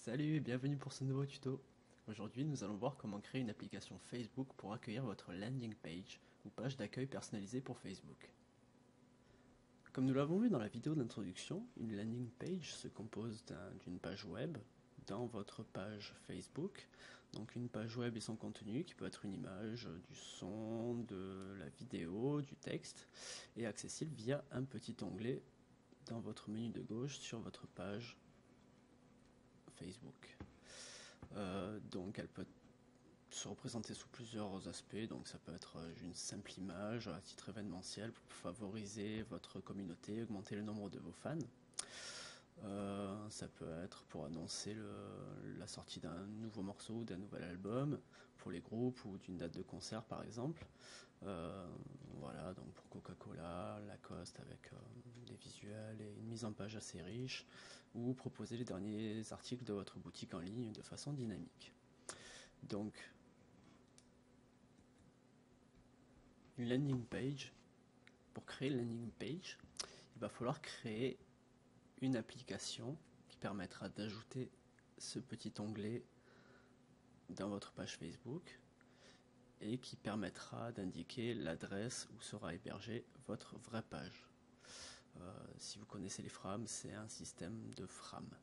Salut et bienvenue pour ce nouveau tuto. Aujourd'hui, nous allons voir comment créer une application Facebook pour accueillir votre landing page ou page d'accueil personnalisée pour Facebook. Comme nous l'avons vu dans la vidéo d'introduction, une landing page se compose d'une page web dans votre page Facebook. Donc une page web et son contenu qui peut être une image, du son, de la vidéo, du texte, est accessible via un petit onglet dans votre menu de gauche sur votre page Facebook. Donc elle peut se représenter sous plusieurs aspects, donc ça peut être une simple image à titre événementiel pour favoriser votre communauté, augmenter le nombre de vos fans. Ça peut être pour annoncer la sortie d'un nouveau morceau ou d'un nouvel album pour les groupes ou d'une date de concert par exemple. Voilà, donc pour Coca-Cola, Lacoste avec des visuels et une mise en page assez riche, ou proposer les derniers articles de votre boutique en ligne de façon dynamique. Donc, une landing page, pour créer une landing page, il va falloir créer une application qui permettra d'ajouter ce petit onglet dans votre page Facebook et qui permettra d'indiquer l'adresse où sera hébergée votre vraie page. Si vous connaissez les frames, c'est un système de frames.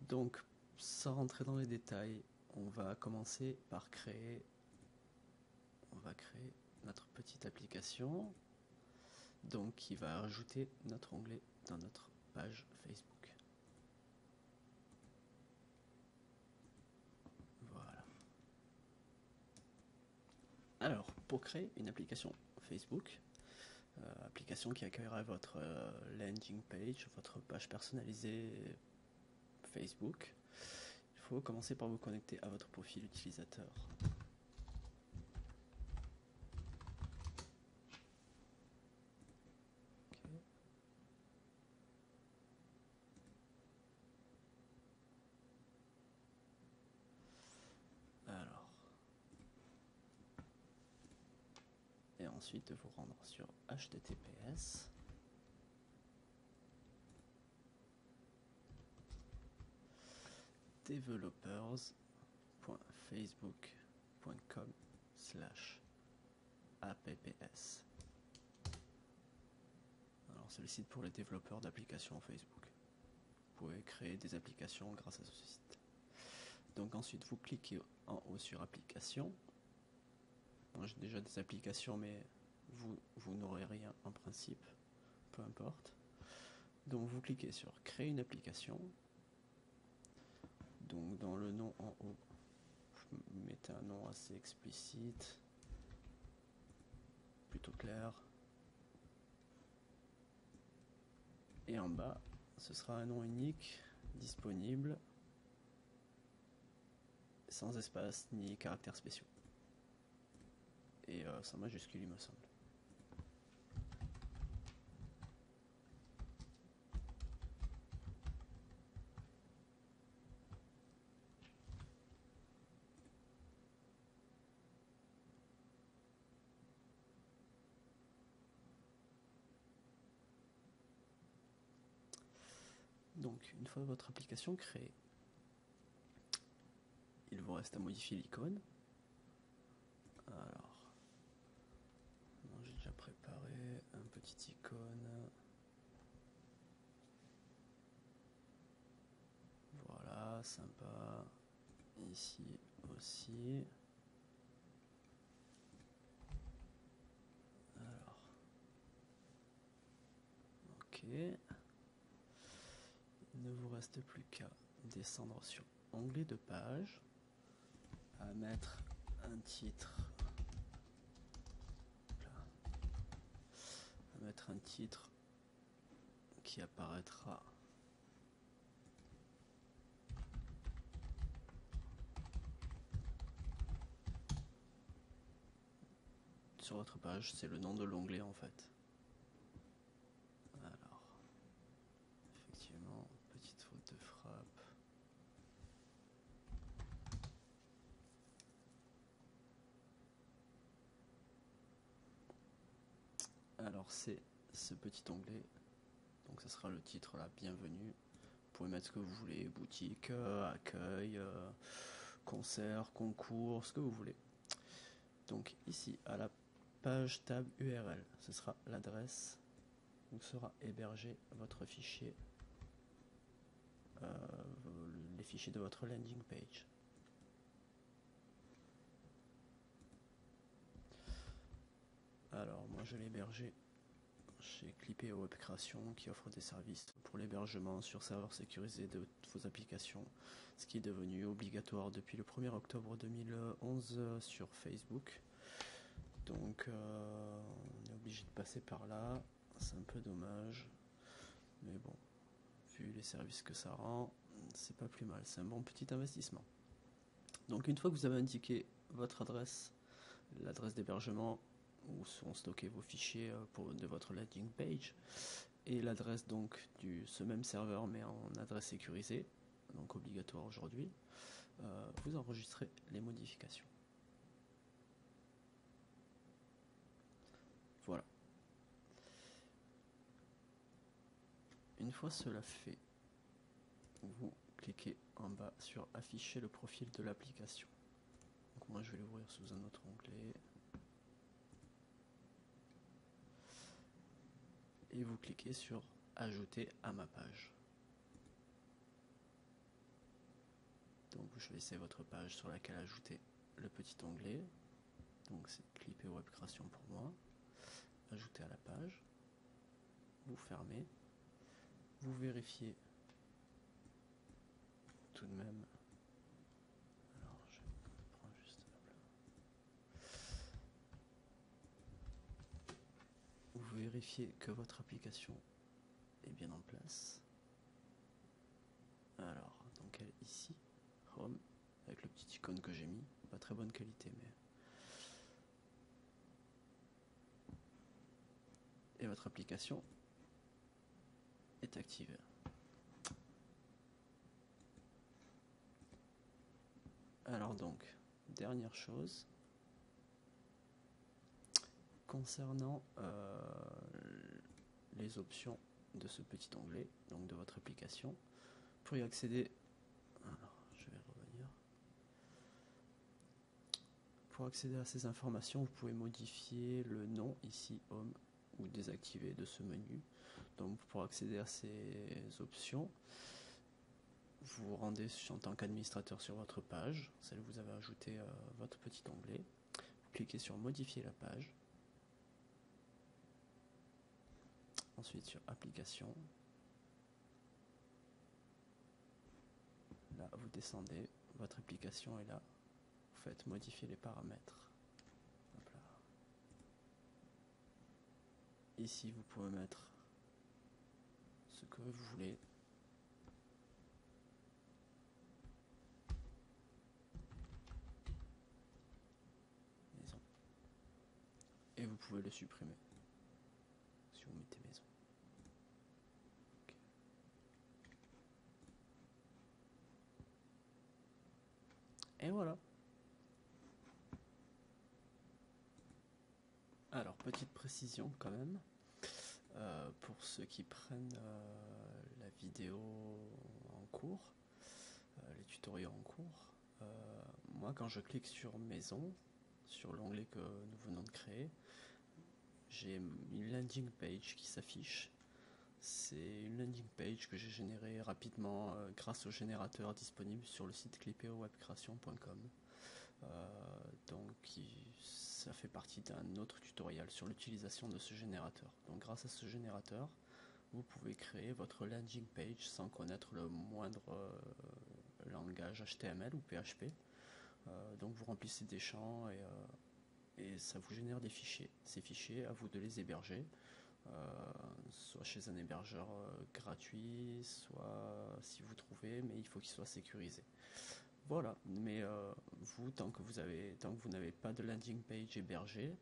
Donc, sans rentrer dans les détails, on va commencer par créer notre petite application, donc qui va ajouter notre onglet dans notre page Facebook. Voilà. Alors, pour créer une application Facebook, application qui accueillera votre landing page, votre page personnalisée Facebook, il faut commencer par vous connecter à votre profil utilisateur. Alors, et ensuite de vous rendre sur https developers.facebook.com/apps. Alors c'est le site pour les développeurs d'applications Facebook. Vous pouvez créer des applications grâce à ce site. Donc ensuite vous cliquez en haut sur applications. Moi j'ai déjà des applications mais vous n'aurez rien en principe, peu importe. Donc vous cliquez sur créer une application. Donc dans le nom en haut, vous mettez un nom assez explicite, plutôt clair. Et en bas, ce sera un nom unique, disponible, sans espace ni caractères spéciaux. Et sans majuscule, il me semble. Donc, une fois votre application créée, il vous reste à modifier l'icône. Alors, j'ai déjà préparé un petit icône. Voilà, sympa. Ici aussi. Alors, ok. Il ne vous reste plus qu'à descendre sur onglet de page, à mettre un titre, qui apparaîtra sur votre page, c'est le nom de l'onglet en fait. Alors, effectivement, petite faute de frappe. Alors c'est ce petit onglet, donc ce sera le titre là, bienvenue, pouvez mettre ce que vous voulez, boutique, accueil, concert, concours, ce que vous voulez. Donc ici, à la page tab URL, ce sera l'adresse où sera hébergé votre fichier, les fichiers de votre landing page. Alors moi je l'ai hébergé chez Clipeo Web Création qui offre des services pour l'hébergement sur serveur sécurisé de vos applications, ce qui est devenu obligatoire depuis le 1er octobre 2011 sur Facebook. Donc on est obligé de passer par là, c'est un peu dommage, mais bon, vu les services que ça rend, c'est pas plus mal, c'est un bon petit investissement. Donc une fois que vous avez indiqué votre adresse, l'adresse d'hébergement où sont stockés vos fichiers de votre landing page, et l'adresse donc ce même serveur mais en adresse sécurisée, donc obligatoire aujourd'hui, vous enregistrez les modifications. Voilà. Une fois cela fait, vous cliquez en bas sur afficher le profil de l'application. Donc moi je vais l'ouvrir sous un autre onglet. Et vous cliquez sur ajouter à ma page. Donc vous choisissez votre page sur laquelle ajouter le petit onglet. Donc c'est Clipeo Web Création pour moi. Ajouter à la page. Vous fermez. Vous vérifiez tout de même. Alors je prends juste vous vérifiez que votre application est bien en place. Alors, donc elle est ici, Home, avec le petit icône que j'ai mis, pas très bonne qualité, mais... Et votre application est activée. Alors donc, dernière chose, concernant les options de ce petit onglet, donc de votre application, pour y accéder, alors je vais revenir, pour accéder à ces informations, vous pouvez modifier le nom ici, Home, ou désactiver de ce menu. Donc pour accéder à ces options, vous vous rendez en tant qu'administrateur sur votre page, celle où vous avez ajouté votre petit onglet, vous cliquez sur modifier la page, ensuite sur application, là vous descendez, votre application est là, vous faites modifier les paramètres. Hop là. Ici vous pouvez mettre ce que vous voulez. Maison. Et vous pouvez le supprimer si vous mettez maison. Okay. Et voilà. Alors, petite précision quand même, pour ceux qui prennent la vidéo en cours, les tutoriels en cours, moi quand je clique sur maison, sur l'onglet que nous venons de créer, j'ai une landing page qui s'affiche. C'est une landing page que j'ai générée rapidement grâce au générateur disponible sur le site clipeowebcreation.com. Donc ça fait partie d'un autre tutoriel sur l'utilisation de ce générateur. Donc grâce à ce générateur, vous pouvez créer votre landing page sans connaître le moindre langage HTML ou PHP. Donc vous remplissez des champs et ça vous génère des fichiers. Ces fichiers, à vous de les héberger, soit chez un hébergeur gratuit, soit si vous trouvez, mais il faut qu'il soit sécurisé. Voilà, mais vous, tant que vous n'avez pas de landing page hébergée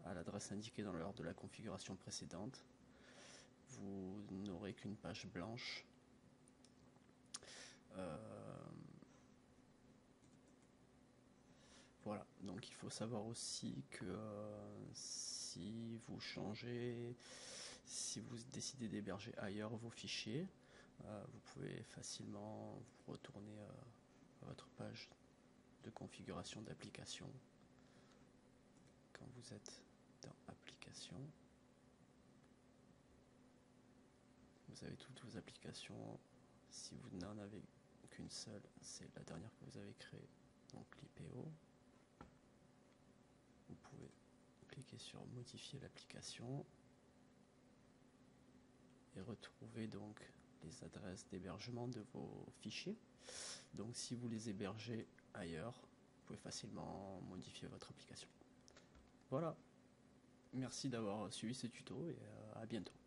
à l'adresse indiquée lors de la configuration précédente, vous n'aurez qu'une page blanche. Voilà, donc il faut savoir aussi que si vous décidez d'héberger ailleurs vos fichiers, vous pouvez facilement vous retourner à votre page de configuration d'application. Quand vous êtes dans Applications, vous avez toutes vos applications. Si vous n'en avez qu'une seule, c'est la dernière que vous avez créée, donc l'IPO. Vous pouvez cliquer sur modifier l'application et retrouver donc les adresses d'hébergement de vos fichiers. Donc si vous les hébergez ailleurs, vous pouvez facilement modifier votre application. Voilà, merci d'avoir suivi ce tuto et à bientôt.